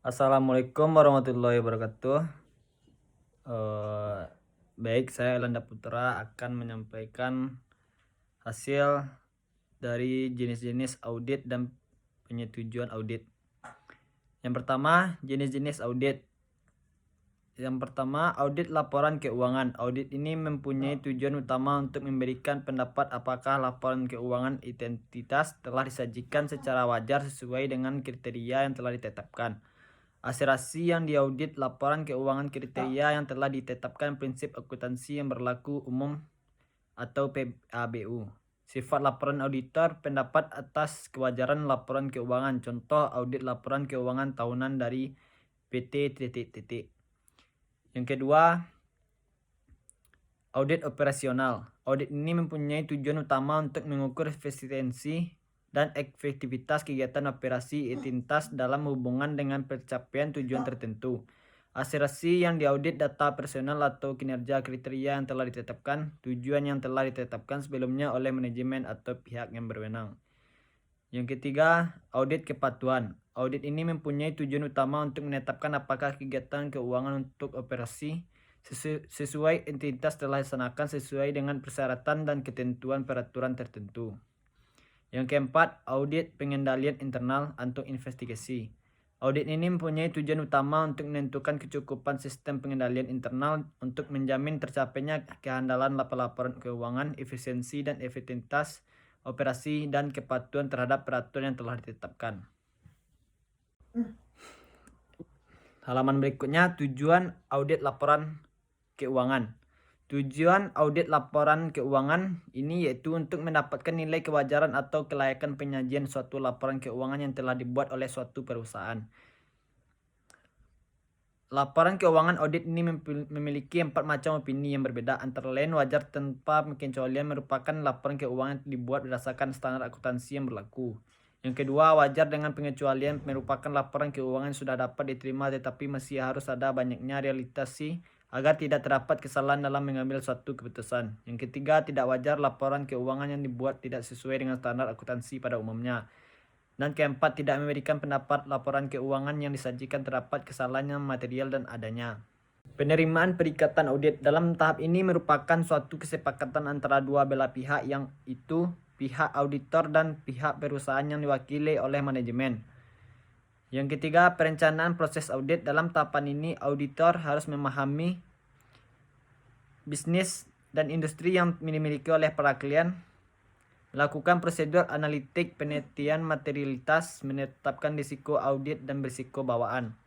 Assalamualaikum warahmatullahi wabarakatuh. Eh, Baik, saya Elanda Putra akan menyampaikan hasil dari jenis-jenis audit dan penyetujuan audit. Yang pertama, jenis-jenis audit. Yang pertama, audit laporan keuangan. Audit ini mempunyai tujuan utama untuk memberikan pendapat apakah laporan keuangan identitas telah disajikan secara wajar sesuai dengan kriteria yang telah ditetapkan. Asuransi yang diaudit laporan keuangan kriteria yang telah ditetapkan prinsip akuntansi yang berlaku umum atau PABU. Sifat laporan auditor, pendapat atas kewajaran laporan keuangan. Contoh audit laporan keuangan tahunan dari PT titik-titik. Yang kedua, audit operasional. Audit ini mempunyai tujuan utama untuk mengukur efisiensi dan efektivitas kegiatan operasi identitas dalam hubungan dengan pencapaian tujuan tertentu. Asuransi yang diaudit data personal atau kinerja kriteria yang telah ditetapkan, tujuan yang telah ditetapkan sebelumnya oleh manajemen atau pihak yang berwenang. Yang ketiga, audit kepatuhan. Audit ini mempunyai tujuan utama untuk menetapkan apakah kegiatan keuangan untuk operasi sesuai entitas telah dilaksanakan sesuai dengan persyaratan dan ketentuan peraturan tertentu. Yang keempat, audit pengendalian internal atau investigasi. Audit ini mempunyai tujuan utama untuk menentukan kecukupan sistem pengendalian internal untuk menjamin tercapainya kehandalan laporan keuangan, efisiensi dan efektivitas operasi dan kepatuhan terhadap peraturan yang telah ditetapkan. Halaman berikutnya, tujuan audit laporan keuangan. Tujuan audit laporan keuangan ini yaitu untuk mendapatkan nilai kewajaran atau kelayakan penyajian suatu laporan keuangan yang telah dibuat oleh suatu perusahaan. Laporan keuangan audit ini memiliki 4 macam opini yang berbeda, antara lain wajar tanpa pengecualian merupakan laporan keuangan yang dibuat berdasarkan standar akuntansi yang berlaku. Yang kedua, wajar dengan pengecualian merupakan laporan keuangan yang sudah dapat diterima tetapi masih harus ada banyaknya realisasi agar tidak terdapat kesalahan dalam mengambil suatu keputusan. Yang ketiga, tidak wajar laporan keuangan yang dibuat tidak sesuai dengan standar akuntansi pada umumnya. Dan keempat, tidak memberikan pendapat laporan keuangan yang disajikan terdapat kesalahan yang material dan adanya. Penerimaan perikatan audit dalam tahap ini merupakan suatu kesepakatan antara dua belah pihak, yang itu pihak auditor dan pihak perusahaan yang diwakili oleh manajemen. Yang ketiga, perencanaan proses audit. Dalam tahapan ini, auditor harus memahami bisnis dan industri yang dimiliki oleh para klien, melakukan prosedur analitik penelitian materialitas, menetapkan risiko audit dan berisiko bawaan.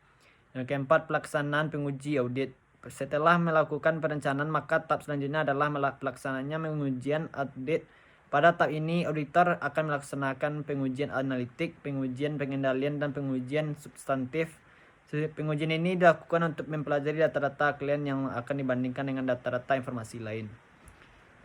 Yang keempat, pelaksanaan penguji audit. Setelah melakukan perencanaan, maka tahap selanjutnya adalah pelaksanaannya pengujian audit. Pada tahap ini, auditor akan melaksanakan pengujian analitik, pengujian pengendalian, dan pengujian substantif. Pengujian ini dilakukan untuk mempelajari data-data klien yang akan dibandingkan dengan data-data informasi lain.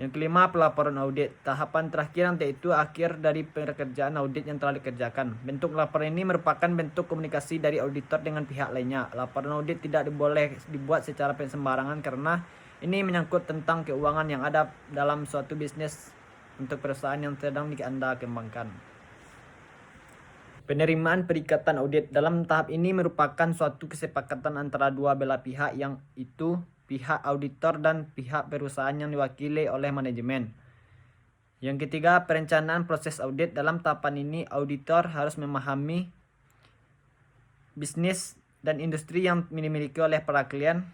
Yang kelima, pelaporan audit. Tahapan terakhir yaitu akhir dari pekerjaan audit yang telah dikerjakan. Bentuk laporan ini merupakan bentuk komunikasi dari auditor dengan pihak lainnya. Laporan audit tidak boleh dibuat secara sembarangan karena ini menyangkut tentang keuangan yang ada dalam suatu bisnis untuk perusahaan yang sedang Anda kembangkan. Penerimaan perikatan audit dalam tahap ini merupakan suatu kesepakatan antara dua belah pihak, yang itu pihak auditor dan pihak perusahaan yang diwakili oleh manajemen. Yang ketiga, perencanaan proses audit. Dalam tahapan ini, auditor harus memahami bisnis dan industri yang dimiliki oleh para klien,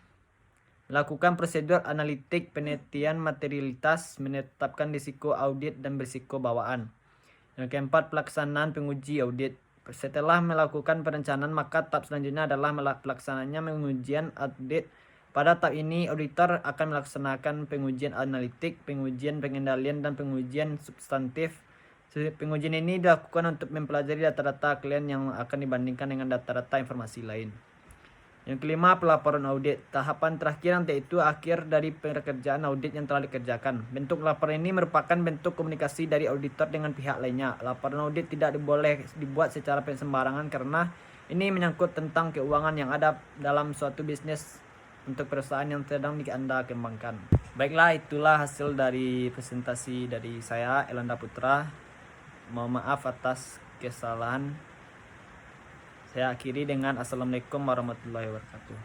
melakukan prosedur analitik penelitian materialitas, menetapkan risiko audit dan berisiko bawaan. Yang keempat, pelaksanaan penguji audit. Setelah melakukan perencanaan, maka tahap selanjutnya adalah pelaksanaannya pengujian audit. Pada tahap ini, auditor akan melaksanakan pengujian analitik, pengujian pengendalian, dan pengujian substantif. Pengujian ini dilakukan untuk mempelajari data-data klien yang akan dibandingkan dengan data-data informasi lain. Yang kelima, pelaporan audit. Tahapan terakhir yaitu akhir dari pekerjaan audit yang telah dikerjakan. Bentuk laporan ini merupakan bentuk komunikasi dari auditor dengan pihak lainnya. Laporan audit tidak boleh dibuat secara sembarangan karena ini menyangkut tentang keuangan yang ada dalam suatu bisnis untuk perusahaan yang sedang Anda kembangkan. Baiklah, itulah hasil dari presentasi dari saya, Elanda Putra. Mohon maaf atas kesalahan. Saya akhiri dengan Assalamualaikum warahmatullahi wabarakatuh.